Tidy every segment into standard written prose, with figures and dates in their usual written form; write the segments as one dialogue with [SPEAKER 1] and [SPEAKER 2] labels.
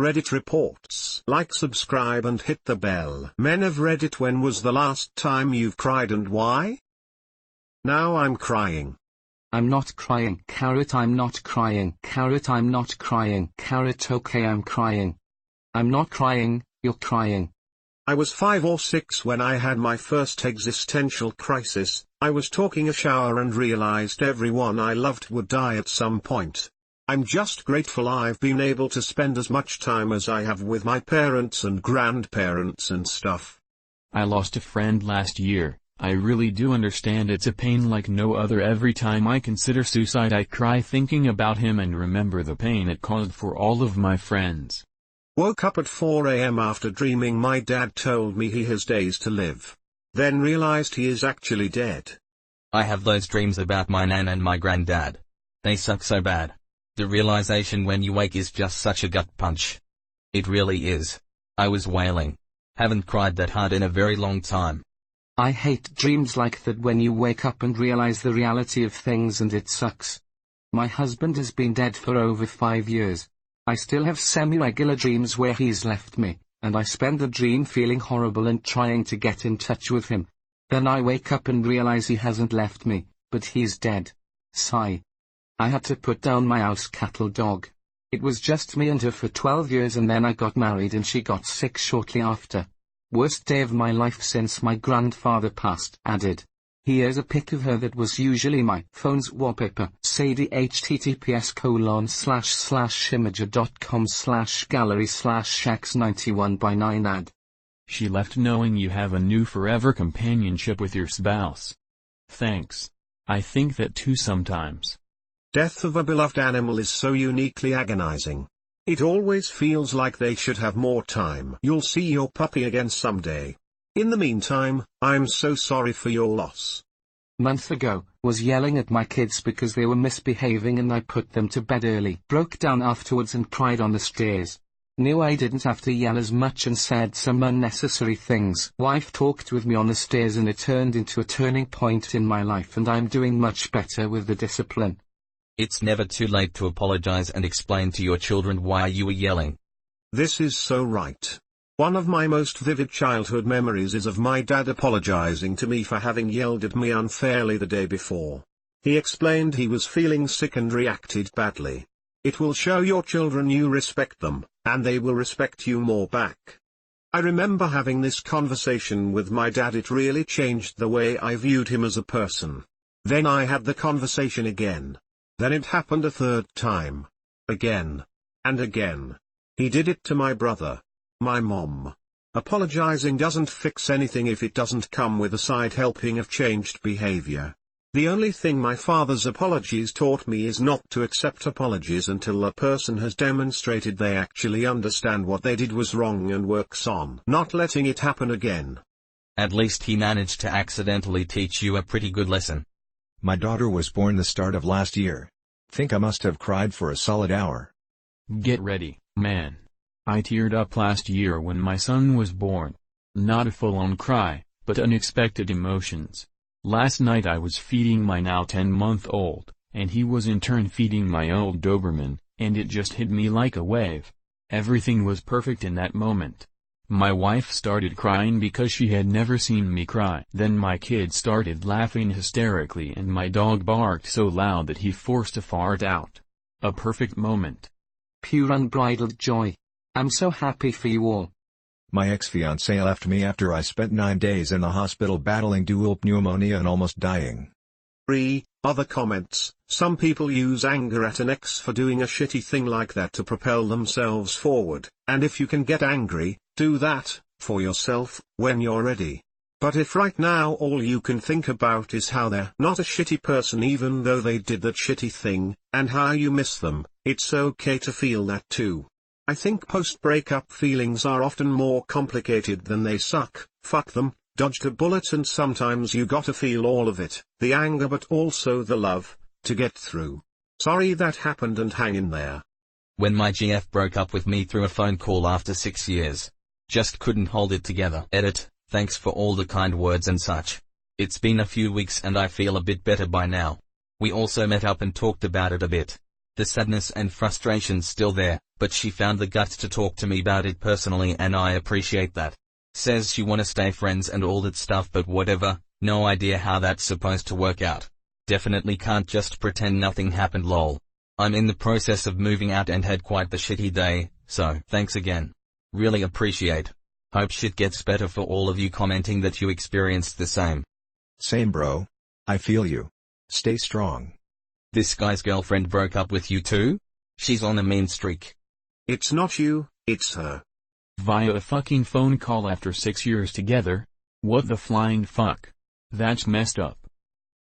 [SPEAKER 1] Reddit reports. Like, subscribe and hit the bell. Men of Reddit, when was the last time you've cried and why? Now I'm crying.
[SPEAKER 2] I'm not crying. Carrot, I'm not crying. Carrot, I'm not crying. Carrot, okay, I'm crying. I'm not crying, you're crying.
[SPEAKER 1] I was 5 or 6 when I had my first existential crisis. I was taking a shower and realized everyone I loved would die at some point. I'm just grateful I've been able to spend as much time as I have with my parents and grandparents and stuff.
[SPEAKER 3] I lost a friend last year. I really do understand it's a pain like no other. Every time I consider suicide I cry thinking about him and remember the pain it caused for all of my friends.
[SPEAKER 1] Woke up at 4 a.m. after dreaming my dad told me he has days to live. Then realized he is actually dead.
[SPEAKER 4] I have those dreams about my nan and my granddad. They suck so bad. The realization when you wake is just such a gut punch. It really is. I was wailing. Haven't cried that hard in a very long time.
[SPEAKER 2] I hate dreams like that, when you wake up and realize the reality of things and it sucks. My husband has been dead for over 5 years. I still have semi-regular dreams where he's left me, and I spend the dream feeling horrible and trying to get in touch with him. Then I wake up and realize he hasn't left me, but he's dead. Sigh. I had to put down my house cattle dog. It was just me and her for 12 years, and then I got married and she got sick shortly after. Worst day of my life since my grandfather passed. Added. Here's a pic of her that was usually my phone's wallpaper. Sadie, https://imager.com/gallery/shax91 by 9 ad.
[SPEAKER 3] She left knowing you have a new forever companionship with your spouse. Thanks. I think that too sometimes.
[SPEAKER 1] Death of a beloved animal is so uniquely agonizing. It always feels like they should have more time. You'll see your puppy again someday. In the meantime, I'm so sorry for your loss.
[SPEAKER 2] Month ago, was yelling at my kids because they were misbehaving and I put them to bed early. Broke down afterwards and cried on the stairs. Knew I didn't have to yell as much and said some unnecessary things. Wife talked with me on the stairs and it turned into a turning point in my life, and I'm doing much better with the discipline.
[SPEAKER 4] It's never too late to apologize and explain to your children why you were yelling.
[SPEAKER 1] This is so right. One of my most vivid childhood memories is of my dad apologizing to me for having yelled at me unfairly the day before. He explained he was feeling sick and reacted badly. It will show your children you respect them, and they will respect you more back. I remember having this conversation with my dad. It really changed the way I viewed him as a person. Then I had the conversation again. Then it happened a third time. Again. And again. He did it to my brother. My mom. Apologizing doesn't fix anything if it doesn't come with a side helping of changed behavior. The only thing my father's apologies taught me is not to accept apologies until a person has demonstrated they actually understand what they did was wrong and works on not letting it happen again.
[SPEAKER 4] At least he managed to accidentally teach you a pretty good lesson.
[SPEAKER 5] My daughter was born the start of last year. Think I must have cried for a solid hour.
[SPEAKER 3] Get ready, man. I teared up last year when my son was born. Not a full-on cry, but unexpected emotions. Last night I was feeding my now 10-month-old, and he was in turn feeding my old Doberman, and it just hit me like a wave. Everything was perfect in that moment. My wife started crying because she had never seen me cry. Then my kid started laughing hysterically and my dog barked so loud that he forced a fart out. A perfect moment.
[SPEAKER 2] Pure unbridled joy. I'm so happy for you all.
[SPEAKER 5] My ex-fiancée left me after I spent 9 days in the hospital battling dual pneumonia and almost dying.
[SPEAKER 1] Other comments. Some people use anger at an ex for doing a shitty thing like that to propel themselves forward, and if you can get angry, do that, for yourself, when you're ready. But if right now all you can think about is how they're not a shitty person even though they did that shitty thing, and how you miss them, it's okay to feel that too. I think post-breakup feelings are often more complicated than they suck. Fuck them, dodged a bullet, and sometimes you gotta feel all of it, the anger but also the love, to get through. Sorry that happened and hang in there.
[SPEAKER 4] When my GF broke up with me through a phone call after 6 years. Just couldn't hold it together. Edit, thanks for all the kind words and such. It's been a few weeks and I feel a bit better by now. We also met up and talked about it a bit. The sadness and frustration's still there, but she found the guts to talk to me about it personally and I appreciate that. Says she wanna stay friends and all that stuff but whatever, no idea how that's supposed to work out. Definitely can't just pretend nothing happened lol. I'm in the process of moving out and had quite the shitty day, so thanks again. Really appreciate. Hope shit gets better for all of you commenting that you experienced the same.
[SPEAKER 5] Same bro. I feel you. Stay strong.
[SPEAKER 4] This guy's girlfriend broke up with you too? She's on a mean streak.
[SPEAKER 1] It's not you, it's her.
[SPEAKER 3] Via a fucking phone call after 6 years together? What the flying fuck? That's messed up.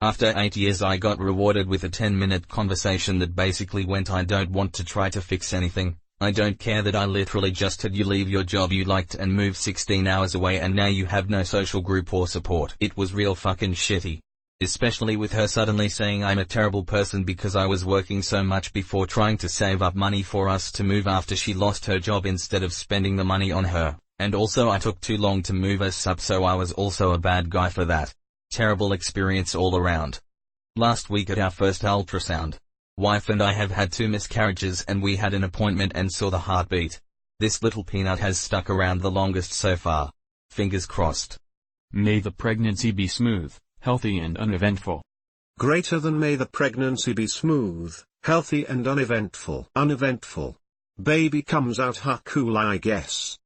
[SPEAKER 4] After 8 years I got rewarded with a 10-minute conversation that basically went, I don't want to try to fix anything. I don't care that I literally just had you leave your job you liked and move 16 hours away and now you have no social group or support. It was real fucking shitty. Especially with her suddenly saying I'm a terrible person because I was working so much before trying to save up money for us to move after she lost her job instead of spending the money on her. And also I took too long to move us up, so I was also a bad guy for that. Terrible experience all around. Last week at our first ultrasound, wife and I have had 2 miscarriages and we had an appointment and saw the heartbeat. This little peanut has stuck around the longest so far. Fingers crossed.
[SPEAKER 3] May the pregnancy be smooth, healthy and uneventful.
[SPEAKER 1] Greater than may the pregnancy be smooth, healthy and uneventful. Uneventful. Baby comes out cool I guess.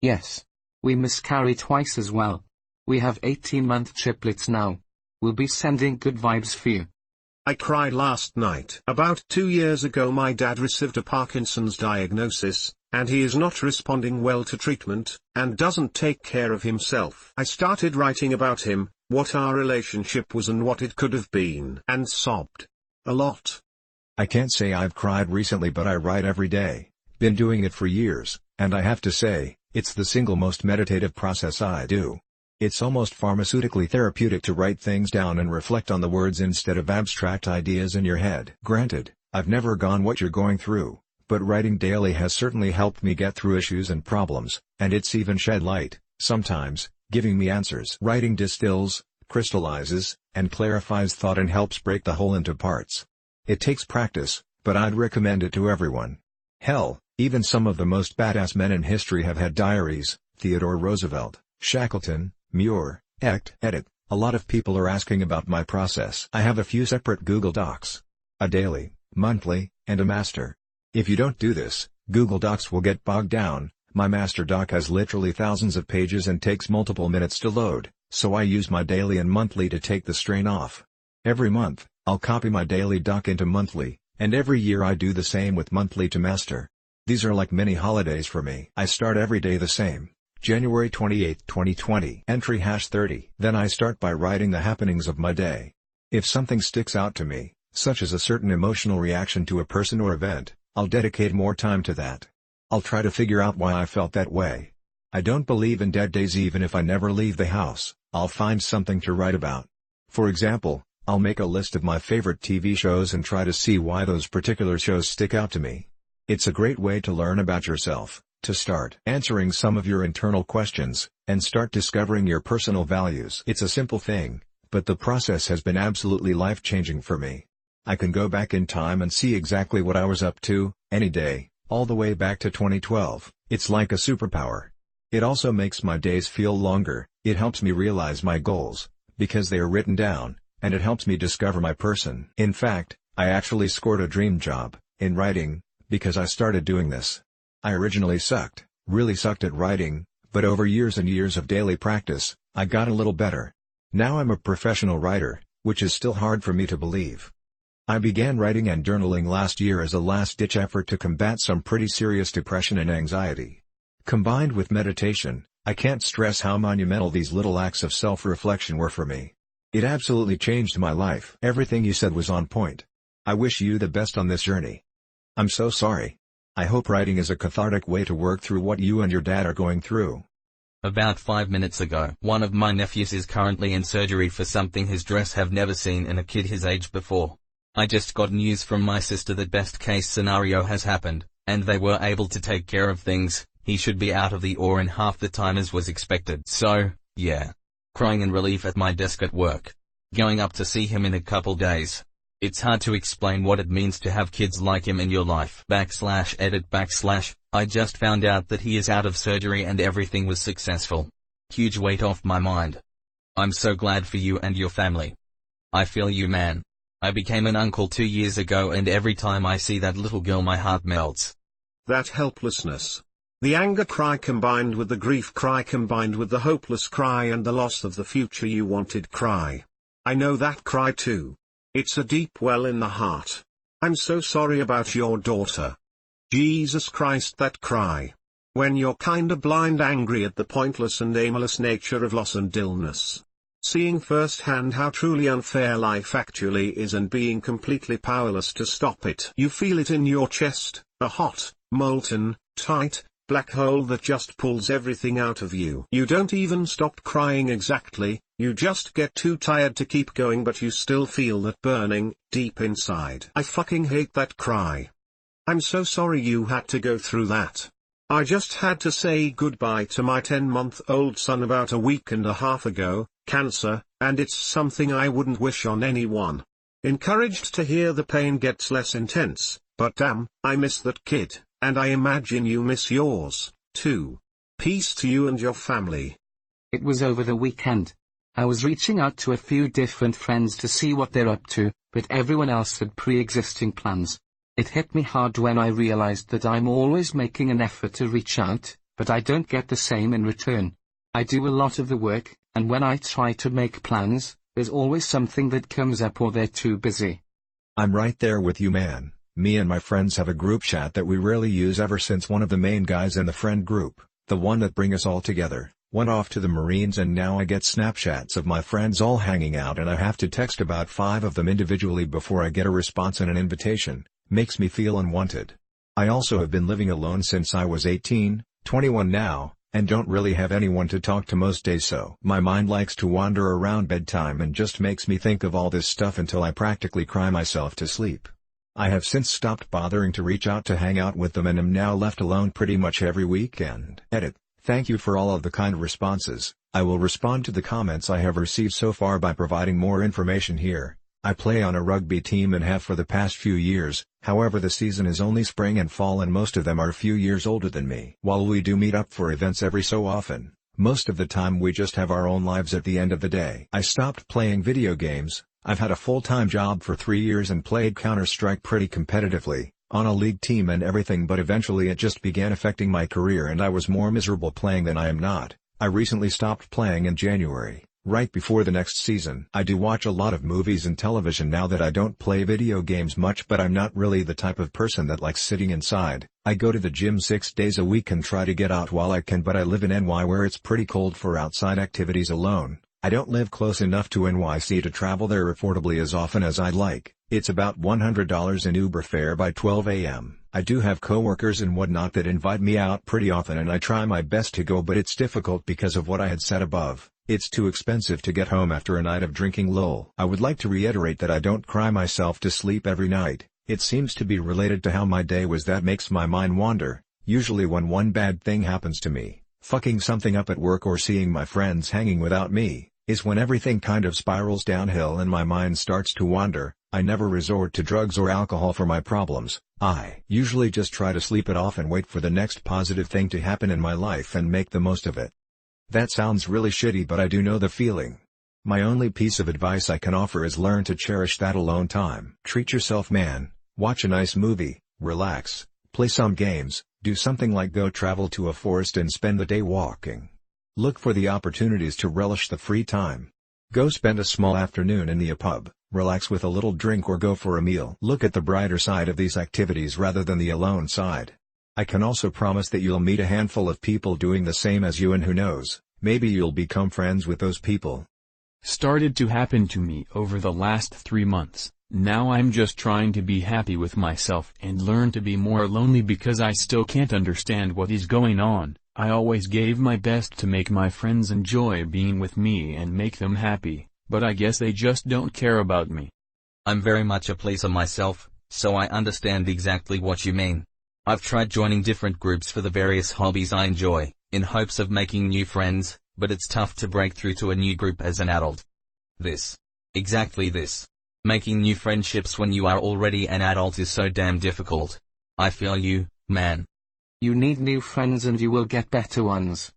[SPEAKER 2] Yes. We miscarry twice as well. We have 18-month triplets now. We'll be sending good vibes for you.
[SPEAKER 1] I cried last night. About 2 years ago my dad received a Parkinson's diagnosis, and he is not responding well to treatment, and doesn't take care of himself. I started writing about him, what our relationship was and what it could have been, and sobbed. A lot.
[SPEAKER 5] I can't say I've cried recently, but I write every day. Been doing it for years, and I have to say, it's the single most meditative process I do. It's almost pharmaceutically therapeutic to write things down and reflect on the words instead of abstract ideas in your head. Granted, I've never gone what you're going through, but writing daily has certainly helped me get through issues and problems, and it's even shed light, sometimes, giving me answers. Writing distills, crystallizes, and clarifies thought and helps break the whole into parts. It takes practice, but I'd recommend it to everyone. Hell, even some of the most badass men in history have had diaries. Theodore Roosevelt, Shackleton, Muir, AskReddit. A lot of people are asking about my process. I have a few separate Google Docs. A daily, monthly, and a master. If you don't do this, Google Docs will get bogged down. My master doc has literally thousands of pages and takes multiple minutes to load, so I use my daily and monthly to take the strain off. Every month, I'll copy my daily doc into monthly, and every year I do the same with monthly to master. These are like mini holidays for me. I start every day the same. January 28, 2020. Entry #30. Then I start by writing the happenings of my day. If something sticks out to me, such as a certain emotional reaction to a person or event, I'll dedicate more time to that. I'll try to figure out why I felt that way. I don't believe in dead days. Even if I never leave the house, I'll find something to write about. For example, I'll make a list of my favorite TV shows and try to see why those particular shows stick out to me. It's a great way to learn about yourself, to start answering some of your internal questions, and start discovering your personal values. It's a simple thing, but the process has been absolutely life-changing for me. I can go back in time and see exactly what I was up to, any day, all the way back to 2012, it's like a superpower. It also makes my days feel longer, it helps me realize my goals, because they are written down, and it helps me discover my person. In fact, I actually scored a dream job, in writing, because I started doing this. I originally really sucked at writing, but over years and years of daily practice, I got a little better. Now I'm a professional writer, which is still hard for me to believe. I began writing and journaling last year as a last-ditch effort to combat some pretty serious depression and anxiety. Combined with meditation, I can't stress how monumental these little acts of self-reflection were for me. It absolutely changed my life. Everything you said was on point. I wish you the best on this journey. I'm so sorry. I hope writing is a cathartic way to work through what you and your dad are going through.
[SPEAKER 4] About 5 minutes ago, one of my nephews is currently in surgery for something his dress have never seen in a kid his age before. I just got news from my sister that best case scenario has happened, and they were able to take care of things. He should be out of the OR in half the time as was expected. So, yeah. Crying in relief at my desk at work. Going up to see him in a couple days. It's hard to explain what it means to have kids like him in your life. /edit/ I just found out that he is out of surgery and everything was successful. Huge weight off my mind. I'm so glad for you and your family. I feel you, man. I became an uncle 2 years ago and every time I see that little girl my heart melts.
[SPEAKER 1] That helplessness. The anger cry combined with the grief cry combined with the hopeless cry and the loss of the future you wanted cry. I know that cry too. It's a deep well in the heart. I'm so sorry about your daughter. Jesus Christ, that cry. When you're kinda blind angry at the pointless and aimless nature of loss and illness. Seeing firsthand how truly unfair life actually is and being completely powerless to stop it. You feel it in your chest, a hot, molten, tight, black hole that just pulls everything out of you. You don't even stop crying exactly, you just get too tired to keep going but you still feel that burning, deep inside. I fucking hate that cry. I'm so sorry you had to go through that. I just had to say goodbye to my 10-month-old son about a week and a half ago, cancer, and it's something I wouldn't wish on anyone. Encouraged to hear the pain gets less intense, but damn, I miss that kid, and I imagine you miss yours, too. Peace to you and your family.
[SPEAKER 2] It was over the weekend. I was reaching out to a few different friends to see what they're up to, but everyone else had pre-existing plans. It hit me hard when I realized that I'm always making an effort to reach out, but I don't get the same in return. I do a lot of the work, and when I try to make plans, there's always something that comes up or they're too busy.
[SPEAKER 5] I'm right there with you, man. Me and my friends have a group chat that we rarely use ever since one of the main guys in the friend group, the one that bring us all together, went off to the Marines, and now I get Snapchats of my friends all hanging out and I have to text about 5 of them individually before I get a response and an invitation. Makes me feel unwanted. I also have been living alone since I was 18, 21 now, and don't really have anyone to talk to most days, so my mind likes to wander around bedtime and just makes me think of all this stuff until I practically cry myself to sleep. I have since stopped bothering to reach out to hang out with them and am now left alone pretty much every weekend. Edit. Thank you for all of the kind responses. I will respond to the comments I have received so far by providing more information here. I play on a rugby team and have for the past few years, however the season is only spring and fall and most of them are a few years older than me. While we do meet up for events every so often, most of the time we just have our own lives at the end of the day. I stopped playing video games. I've had a full-time job for 3 years and played Counter-Strike pretty competitively, on a league team and everything, but eventually it just began affecting my career and I was more miserable playing than I am not. I recently stopped playing in January, right before the next season. I do watch a lot of movies and television now that I don't play video games much, but I'm not really the type of person that likes sitting inside. I go to the gym 6 days a week and try to get out while I can, but I live in NY where it's pretty cold for outside activities alone. I don't live close enough to NYC to travel there affordably as often as I'd like. It's about $100 in Uber fare by 12 a.m. I do have coworkers and whatnot that invite me out pretty often and I try my best to go, but it's difficult because of what I had said above. It's too expensive to get home after a night of drinking. Lol. I would like to reiterate that I don't cry myself to sleep every night. It seems to be related to how my day was that makes my mind wander, usually when one bad thing happens to me, fucking something up at work or seeing my friends hanging without me, is when everything kind of spirals downhill and my mind starts to wander. I never resort to drugs or alcohol for my problems. I usually just try to sleep it off and wait for the next positive thing to happen in my life and make the most of it. That sounds really shitty, but I do know the feeling. My only piece of advice I can offer is learn to cherish that alone time. Treat yourself, man. Watch a nice movie, relax, play some games, do something like go travel to a forest and spend the day walking. Look for the opportunities to relish the free time. Go spend a small afternoon in the pub, relax with a little drink or go for a meal. Look at the brighter side of these activities rather than the alone side. I can also promise that you'll meet a handful of people doing the same as you, and who knows, maybe you'll become friends with those people.
[SPEAKER 3] Started to happen to me over the last 3 months. Now I'm just trying to be happy with myself and learn to be more lonely because I still can't understand what is going on. I always gave my best to make my friends enjoy being with me and make them happy, but I guess they just don't care about me.
[SPEAKER 4] I'm very much a pleaser myself, so I understand exactly what you mean. I've tried joining different groups for the various hobbies I enjoy, in hopes of making new friends, but it's tough to break through to a new group as an adult. Exactly this. Making new friendships when you are already an adult is so damn difficult. I feel you, man.
[SPEAKER 2] You need new friends and you will get better ones.